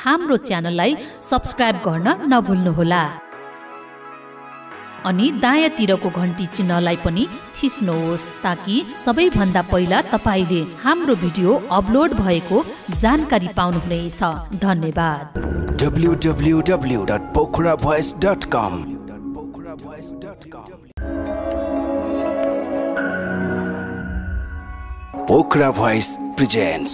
हाम्रो च्यानललाई सब्स्क्राइब गर्न नभुल्नुहोला। अनि दायाँतिरको घण्टी चिन्हलाई पनि थिच्नुहोस् ताकि सबैभन्दा पहिला तपाईले हाम्रो भिडियो अपलोड भएको जानकारी पाउनुहुनेछ। धन्यवाद। www.pokharavoice.com Pokhara Voice presents.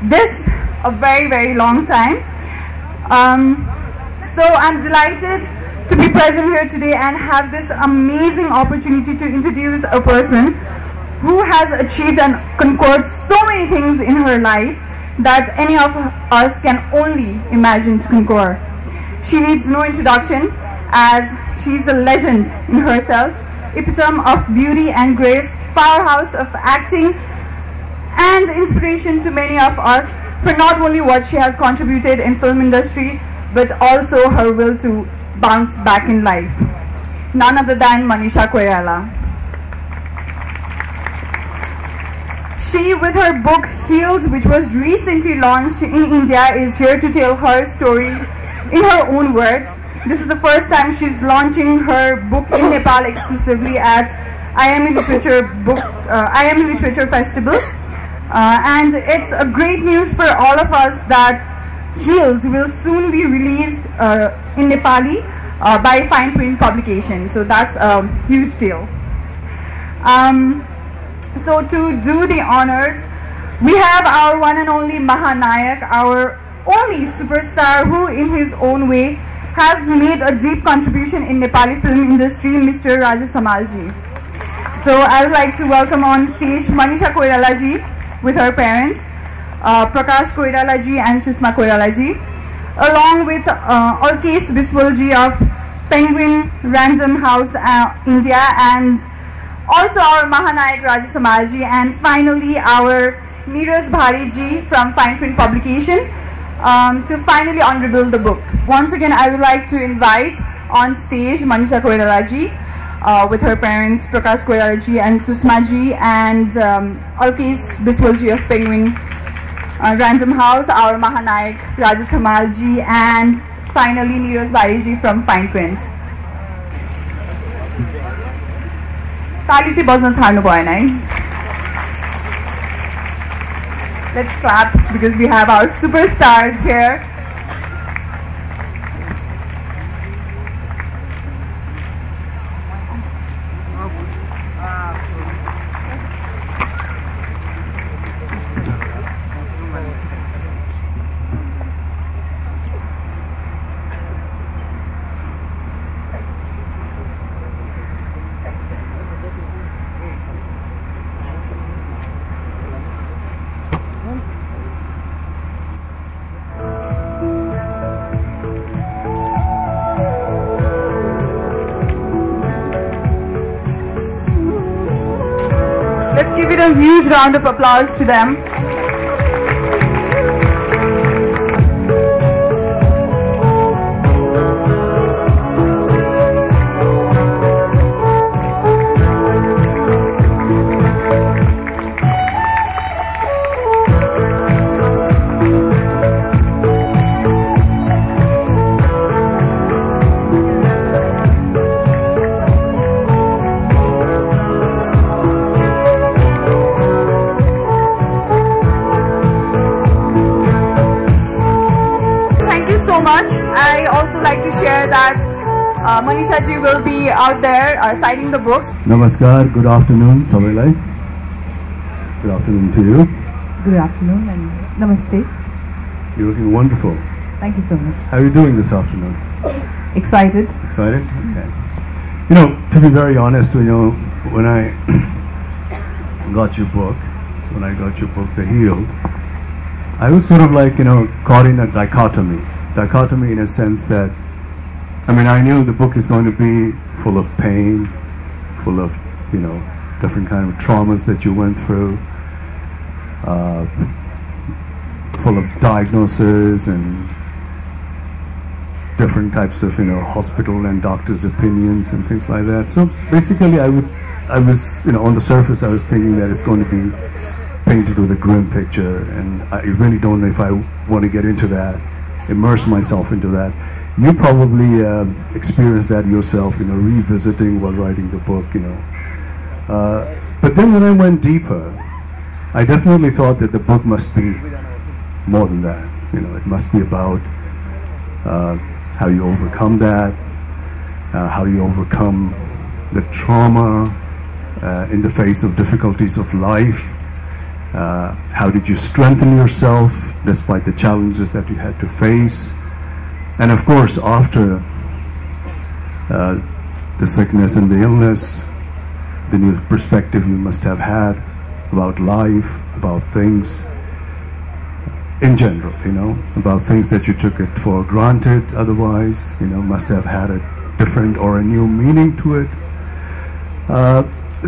This a very long time. So I'm delighted to be present here today and have this amazing opportunity to introduce a person who has achieved and conquered so many things in her life that any of us can only imagine to conquer. She needs no introduction as she's a legend in herself, epitome of beauty and grace, powerhouse of acting, and inspiration to many of us for not only what she has contributed in film industry but also her will to bounce back in life. None other than Manisha Koirala. She, with her book Healed, which was recently launched in India, is here to tell her story in her own words. This is the first time she's launching her book in Nepal exclusively at IME Literature Festival. And it's a great news for all of us that Healed will soon be released in Nepali by Fine Print Publication. So that's a huge deal. So to do the honors, we have our one and only Mahanayak, our only superstar who in his own way has made a deep contribution in Nepali film industry, Mr. Rajesh Hamal ji. So I would like to welcome on stage Manisha Koirala ji with her parents, Prakash Koirala ji and Sushma Koirala ji, along with Alkesh Biswal ji of Penguin Random House India, and also our Mahanayak Rajesh Hamal ji, and finally our Neeraj Bhari ji from Fine Print Publication to finally unreveal the book. Once again, I would like to invite on stage Manisha Koirala ji with her parents Prakash Koirala ji and Sushma ji, and Alkesh Biswal ji of Penguin Random House, our Mahanayak Rajesh Hamal ji, and finally Neeraj Bhari ji from Fine Print. Let's clap because we have our superstars here. Let's give it a huge round of applause to them. I also like to share that Manisha ji will be out there signing the books. Namaskar, good afternoon, Sabailai. Good afternoon to you. Good afternoon and namaste. You're looking wonderful. Thank you so much. How are you doing this afternoon? Excited. Excited? Okay. You know, to be very honest, when I got your book, The Healed, I was sort of like, caught in a dichotomy in a sense that, I knew the book is going to be full of pain, full of, different kind of traumas that you went through, full of diagnoses and different types of, hospital and doctors' opinions and things like that. So basically, I was, on the surface, I was thinking that it's going to be painted with a grim picture, and I really don't know if I want to get into that, immerse myself into that. You probably experienced that yourself, revisiting while writing the book, But then when I went deeper, I definitely thought that the book must be more than that. It must be about how you overcome that, how you overcome the trauma in the face of difficulties of life. How did you strengthen yourself despite the challenges that you had to face? And of course, after the sickness and the illness, the new perspective you must have had about life, about things in general, about things that you took it for granted otherwise, must have had a different or a new meaning to it.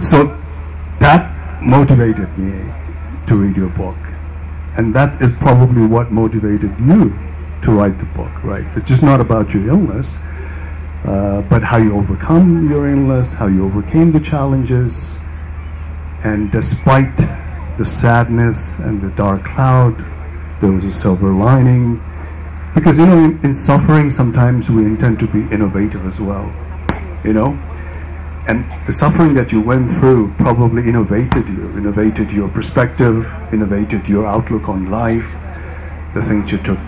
So that motivated me to read your book. And that is probably what motivated you to write the book, right? It's just not about your illness, but how you overcome your illness, how you overcame the challenges, and despite the sadness and the dark cloud, there was a silver lining. Because, in suffering, sometimes we intend to be innovative as well, And the suffering that you went through probably innovated your perspective, innovated your outlook on life, the things you took,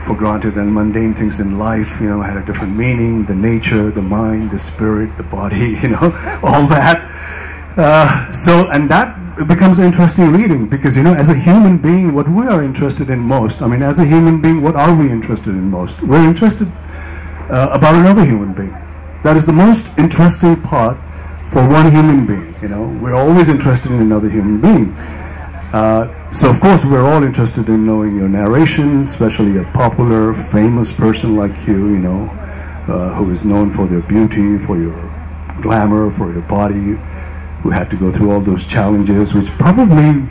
for granted and mundane things in life, had a different meaning, the nature, the mind, the spirit, the body, all that. And that becomes interesting reading because, as a human being, what we are interested in most, as a human being, what are we interested in most? We're interested about another human being. That is the most interesting part for one human being, We're always interested in another human being. So of course we're all interested in knowing your narration, especially a popular, famous person like you, who is known for their beauty, for your glamour, for your body, who had to go through all those challenges, which probably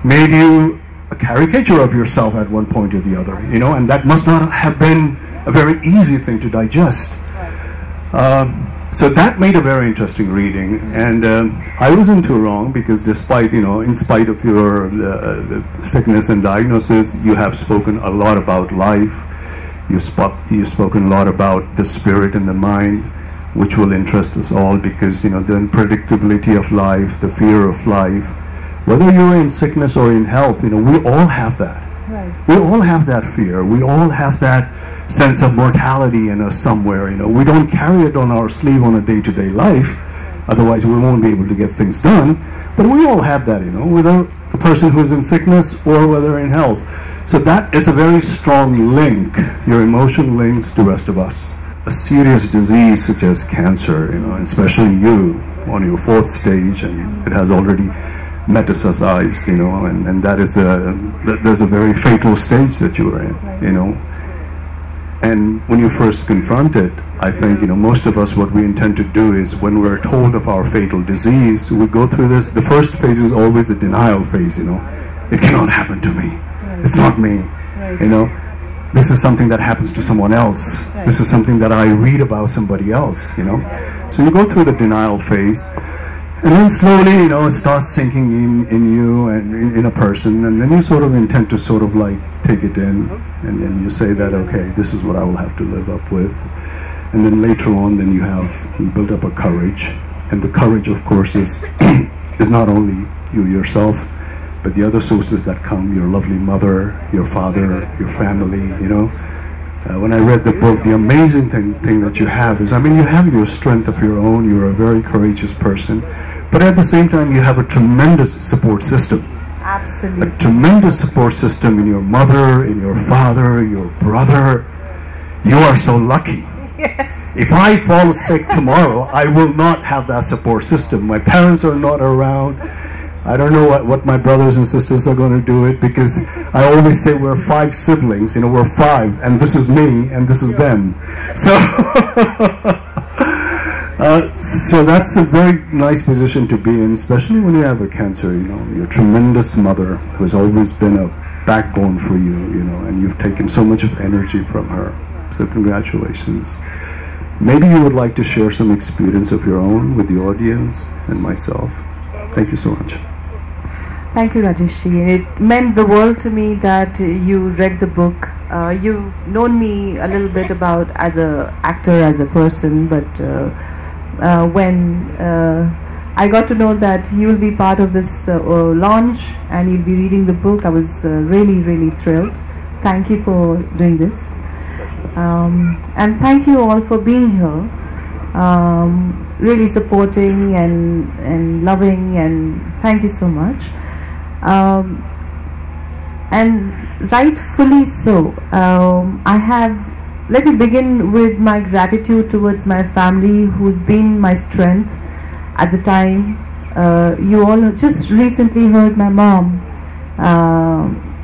made you a caricature of yourself at one point or the other, and that must not have been a very easy thing to digest. So that made a very interesting reading, and I wasn't too wrong because despite, in spite of your sickness and diagnosis, you have spoken a lot about life. You've spoken a lot about the spirit and the mind, which will interest us all because, the unpredictability of life, the fear of life, whether you're in sickness or in health, we all have that. Right. We all have that fear. We all have that sense of mortality in us somewhere, We don't carry it on our sleeve on a day-to-day life, otherwise we won't be able to get things done. But we all have that, whether the person who's in sickness or whether in health. So that is a very strong link. Your emotion links the rest of us. A serious disease such as cancer, and especially you on your 4th stage, and it has already metastasized, and that is there's a very fatal stage that you are in, And when you first confront it, I think, most of us, what we intend to do is when we're told of our fatal disease, we go through this. The first phase is always the denial phase, It cannot happen to me. It's not me, This is something that happens to someone else. This is something that I read about somebody else, So you go through the denial phase, and then slowly, it starts sinking in you and in a person, and then you sort of intend to sort of like take it in, and then you say that, okay, this is what I will have to live up with. And then later on, then you build up a courage, and the courage, of course, is not only you yourself, but the other sources that come, your lovely mother, your father, your family, When I read the book, the amazing thing that you have is, you have your strength of your own, you're a very courageous person, but at the same time, you have a tremendous support system. Absolutely. A tremendous support system in your mother, in your father, your brother. You are so lucky. Yes. If I fall sick tomorrow, I will not have that support system. My parents are not around. I don't know what my brothers and sisters are going to do it, because I always say we're 5 siblings, we're 5, and this is me, and this is them. So, so that's a very nice position to be in, especially when you have a cancer, your tremendous mother, who has always been a backbone for you, you know, and you've taken so much of energy from her. So congratulations. Maybe you would like to share some experience of your own with the audience and myself. Thank you so much. Thank you, Rajesh. It meant the world to me that you read the book. You've known me a little bit about as an actor, as a person, but when I got to know that you will be part of this launch and you'll be reading the book, I was really, really thrilled. Thank you for doing this. And thank you all for being here, really supporting and loving, and thank you so much. And rightfully so. Let me begin with my gratitude towards my family, who's been my strength at the time. You all just recently heard my mom,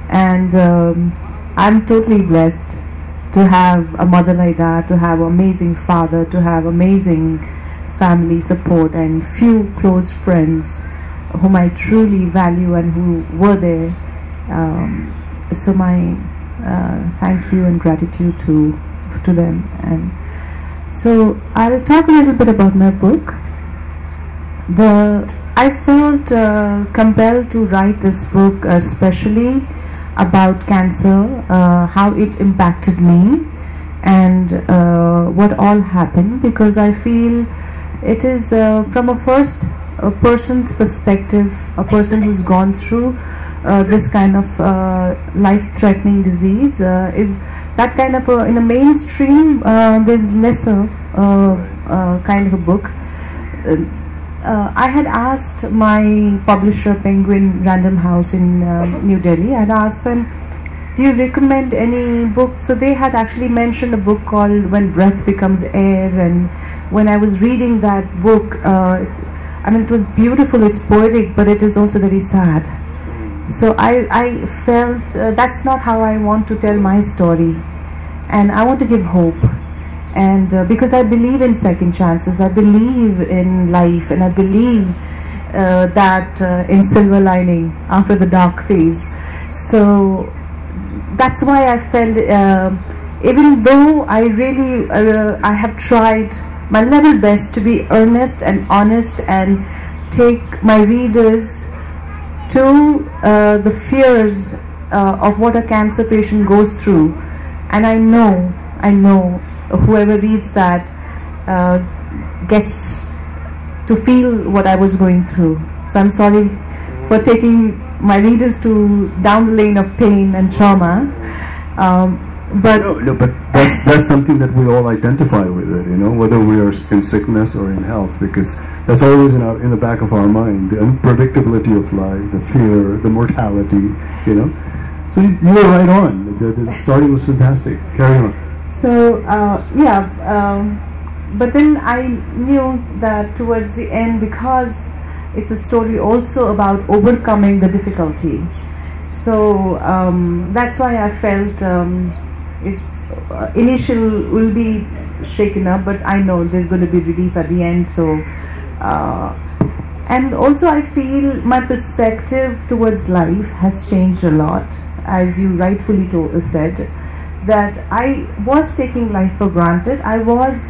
and I'm totally blessed to have a mother like that, to have an amazing father, to have amazing family support, and few close friends whom I truly value and who were there. So my thank you and gratitude to them. And so I'll talk a little bit about my book. I felt compelled to write this book especially about cancer, how it impacted me, and what all happened, because I feel it is from a person's perspective, a person who's gone through this kind of life-threatening disease, is that kind of in a mainstream there's lesser kind of a book. I had asked my publisher, Penguin Random House in New Delhi, I had asked them, do you recommend any book? So they had actually mentioned a book called When Breath Becomes Air, and when I was reading that book, I mean, it was beautiful, it's poetic, but it is also very sad. So I felt that's not how I want to tell my story, and I want to give hope. And because I believe in second chances, I believe in life, and I believe that in silver lining after the dark phase. So that's why I felt, even though I really I have tried my level best to be earnest and honest and take my readers to the fears of what a cancer patient goes through, and I know whoever reads that gets to feel what I was going through. So I'm sorry for taking my readers to down the lane of pain and trauma, but no, but that's something that we all identify with it, you know, whether we are in sickness or in health, because that's always in the back of our mind, the unpredictability of life, the fear, the mortality, you know. So you were right on. The story was fantastic. Carry on. So but then I knew that towards the end, because it's a story also about overcoming the difficulty, so that's why I felt its initial will be shaken up, but I know there's going to be relief at the end. So and also I feel my perspective towards life has changed a lot, as you rightfully said, that I was taking life for granted. I was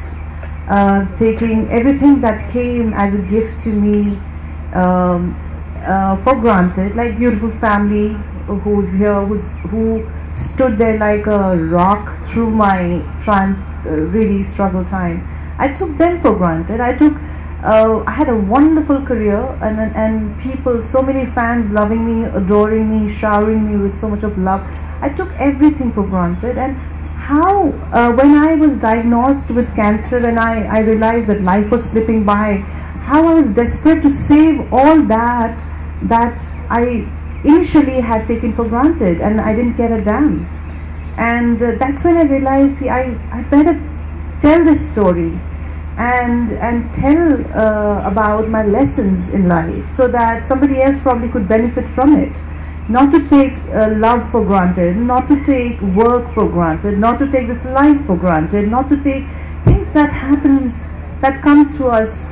taking everything that came as a gift to me for granted, like beautiful family who's here, who stood there like a rock through my really struggle time. I took them for granted. I had a wonderful career, and people, so many fans loving me, adoring me, showering me with so much of love. I took everything for granted. And how when I was diagnosed with cancer and I realized that life was slipping by, how I was desperate to save all that I initially had taken for granted, and I didn't care a damn. And that's when I realized, see, I better tell this story and tell about my lessons in life, so that somebody else probably could benefit from it. Not to take love for granted, not to take work for granted, not to take this life for granted, not to take things that comes to us.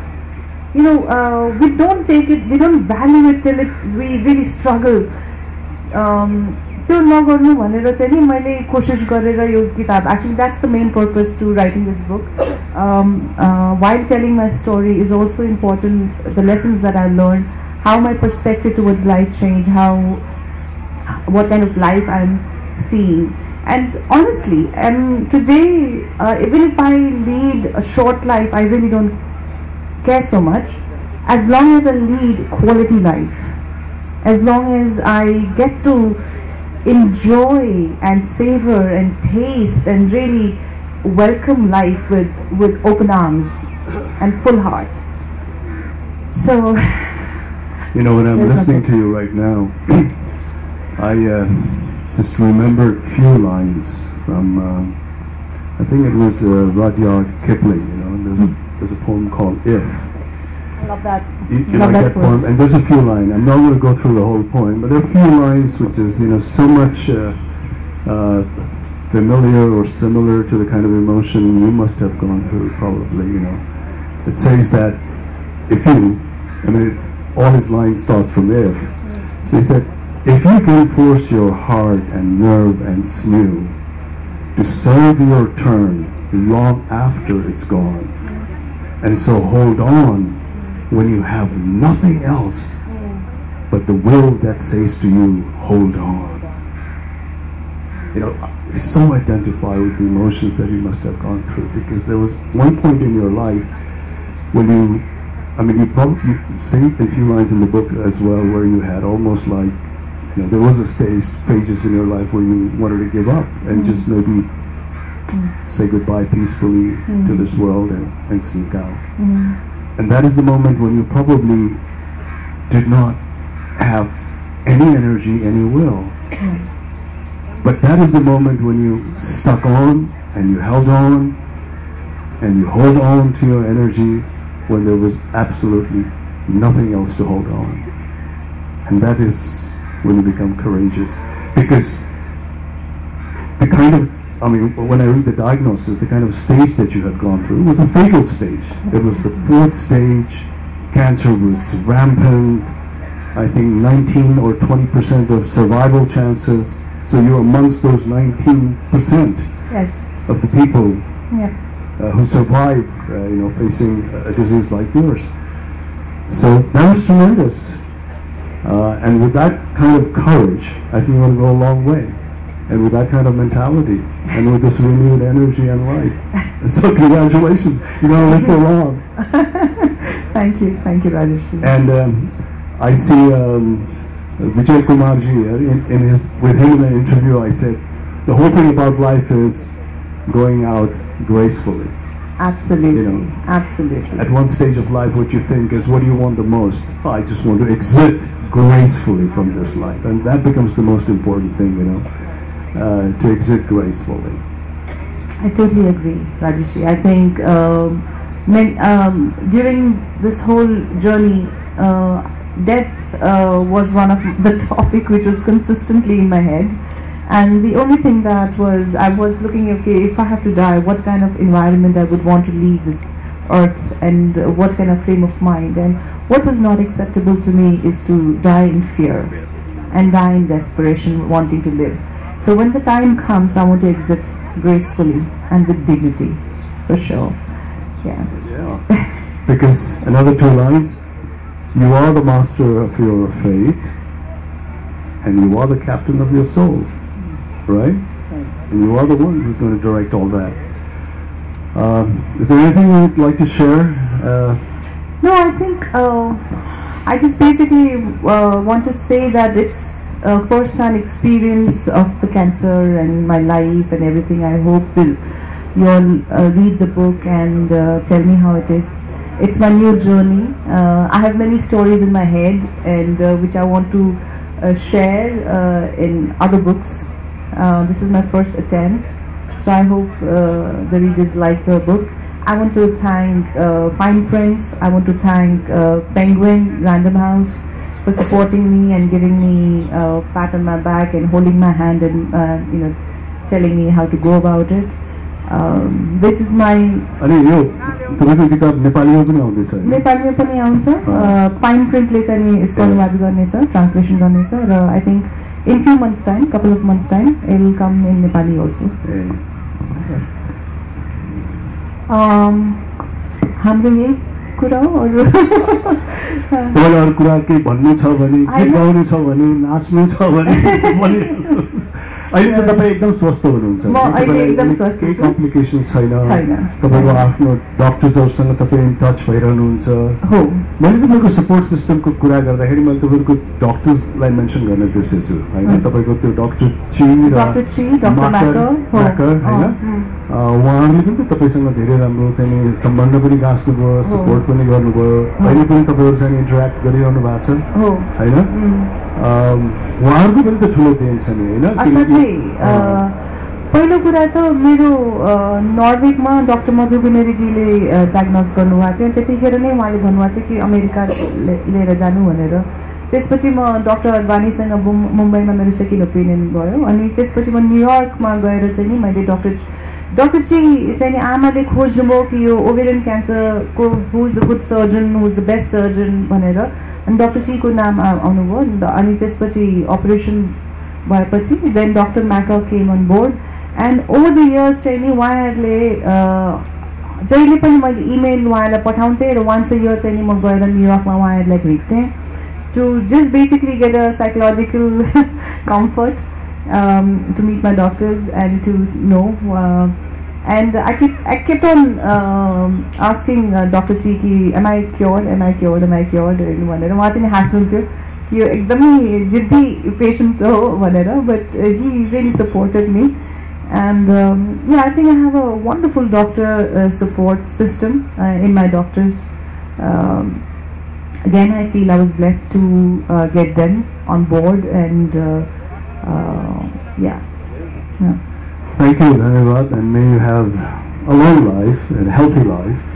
You know, we don't take it, we don't value it till we really struggle. त्यो नगर्नु भनेर चाहिँ नि मैले कोसिस गरेर यो किताब, actually that's the main purpose to writing this book. While telling my story is also important, the lessons that I learned, how my perspective towards life changed, what kind of life I'm seeing. And honestly, today, even if I lead a short life, I really don't care so much, as long as I lead quality life, as long as I get to enjoy and savor and taste and really welcome life with open arms and full heart. So, you know, when I'm listening to you right now, I just remembered few lines from, I think it was Rudyard Kipling, you know, there's a poem called If. I love that. You like that poem? And there's a few lines. I'm not going to go through the whole poem, but there are a few lines which is, you know, so much familiar or similar to the kind of emotion you must have gone through, probably, you know. It says that if you, I mean, all his lines starts from if. So he said, if you can force your heart and nerve and sinew to serve your turn long after it's gone, and so hold on when you have nothing else but the will that says to you, hold on. You know, I so identify with the emotions that you must have gone through, because there was one point in your life when you, I mean, you say a few lines in the book as well where you had almost like, you know, there was a phases in your life where you wanted to give up and just maybe say goodbye peacefully to this world and sneak out. And that is the moment when you probably did not have any energy, any will. But that is the moment when you stuck on and you held on and you hold on to your energy when there was absolutely nothing else to hold on. And that is when you become courageous. Because the kind of, I mean, when I read the diagnosis, the kind of stage that you had gone through was a fatal stage. It was the 4th stage. Cancer was rampant. I think 19 or 20% of survival chances. So you're amongst those 19% of the people who survive, you know, facing a disease like yours. So that was tremendous. And with that kind of courage, I think you're going to go a long way. And with that kind of mentality, and with this renewed energy and light. So congratulations, you're going to live for long. Thank you, Rajesh. And I see Vijay Kumarji, with him in an interview, I said, the whole thing about life is going out gracefully. Absolutely, you know, absolutely. At one stage of life, what you think is, what do you want the most? Oh, I just want to exit gracefully from this life. And that becomes the most important thing, you know. To exit gracefully. I totally agree, Rajesh. I think during this whole journey, death was one of the topic which was consistently in my head. And the only thing that was, I was looking, okay, if I have to die, what kind of environment I would want to leave this earth, and what kind of frame of mind. And what was not acceptable to me is to die in fear and die in desperation, wanting to live. So when the time comes, I want to exit gracefully and with dignity, for sure. Yeah. Because another 2 lines, you are the master of your fate, and you are the captain of your soul, right? And you are the one who's going to direct all that. Is there anything you'd like to share? No, I think I just basically want to say that it's a first-hand experience of the cancer and my life and everything. I hope that you all read the book and tell me how it is. It's my new journey. I have many stories in my head, and which I want to share in other books. This is my first attempt, so I hope the readers like the book. I want to thank Fine Prints. I want to thank Penguin, Random House, for supporting me and giving me a pat on my back and holding my hand and you know, telling me how to go about it. This is my. अनि यो तपाईको किताब नेपालीमा पनि आउँदैछ हैन? नेपालीमा पनि आउँछ. Fine Print ले चाहिँ यसको अनुवाद गर्नेछ, ट्रान्सलेसन गर्नेछ, र I think in few months time, couple of months time, it will come in Nepali also. हाम्रो यही कुरा हो अरु तपाईलाई अरु कुरा के भन्नु छ भने गीत गाउनु छ भने नाच्नु छ भने अहिले त तपाई एकदम स्वस्थ हुनुहुन्छ म अहिले एकदम स्वस्थ छु कम्प्लिकेसन छैन तपाईको आफ्नो डाक्टर्सहरुसँग तपाई इन टच भइरहनुहुन्छ हो मैले तपाईको सपोर्ट सिस्टमको कुरा गर्दाखेरि मैले तपाईको डाक्टर्सलाई मेन्सन गर्न बिर्सेछु हैन तपाईको त्यो डाक्टर ची माकर हैन उहाँहरूले पनि तपाईसँग धेरै राम्रो चाहिँ सम्बन्ध पनि गाँच्नु भयो सपोर्ट पनि गर्नुभयो अहिले पनि तपाईहरु चाहिँ इन्टरेक्ट गरिरहनु भएको छ हैन उहाँहरूको पनि त ठुलो देन छ नि हैन पहिलो कुरा त मेरो नर्वेमा डाक्टर मधु गुनेरीजीले डायग्नोज गर्नुभएको थियो त्यतिखेर नै उहाँले भन्नुभएको थियो कि अमेरिका लिएर जानु भनेर त्यसपछि म डाक्टर अडवाणीसँग मुम्बईमा मेरो सेकेन्ड ओपिनियन भयो अनि त्यसपछि म न्युयोर्कमा गएर चाहिँ नि मैले डाक्टर ची चाहिँ आमाले खोज्नुभयो कि यो ओभेरियन क्यान्सरको who is the good surgeon who is the best surgeon भनेर अनि डाक्टर चीको नाम आउनुभयो अनि त्यसपछि अपरेसन भएपछि then doctor Macker came on board and over the years चाहिँ नि उहाँहरूले जहिले पनि मैले इमेल उहाँहरूलाई पठाउँथेँ र वान्स अ इयर चाहिँ नि म गएर न्युयोर्कमा उहाँहरूलाई भेट्थेँ to just basically get a psychological comfort to meet my doctors and to know and I kept on asking Dr. Chi ki am I cured and भनेर उहाँ चाहिँ हाँस्नुहुन्थ्यो कि यो एकदमै जिद्दी पेशेन्ट हो भनेर but he really supported me and yeah I think I have a wonderful doctor support system in my doctors again I feel I was blessed to get them on board and yeah. Thank you, Dhanyavad, and may you have a long life and a healthy life.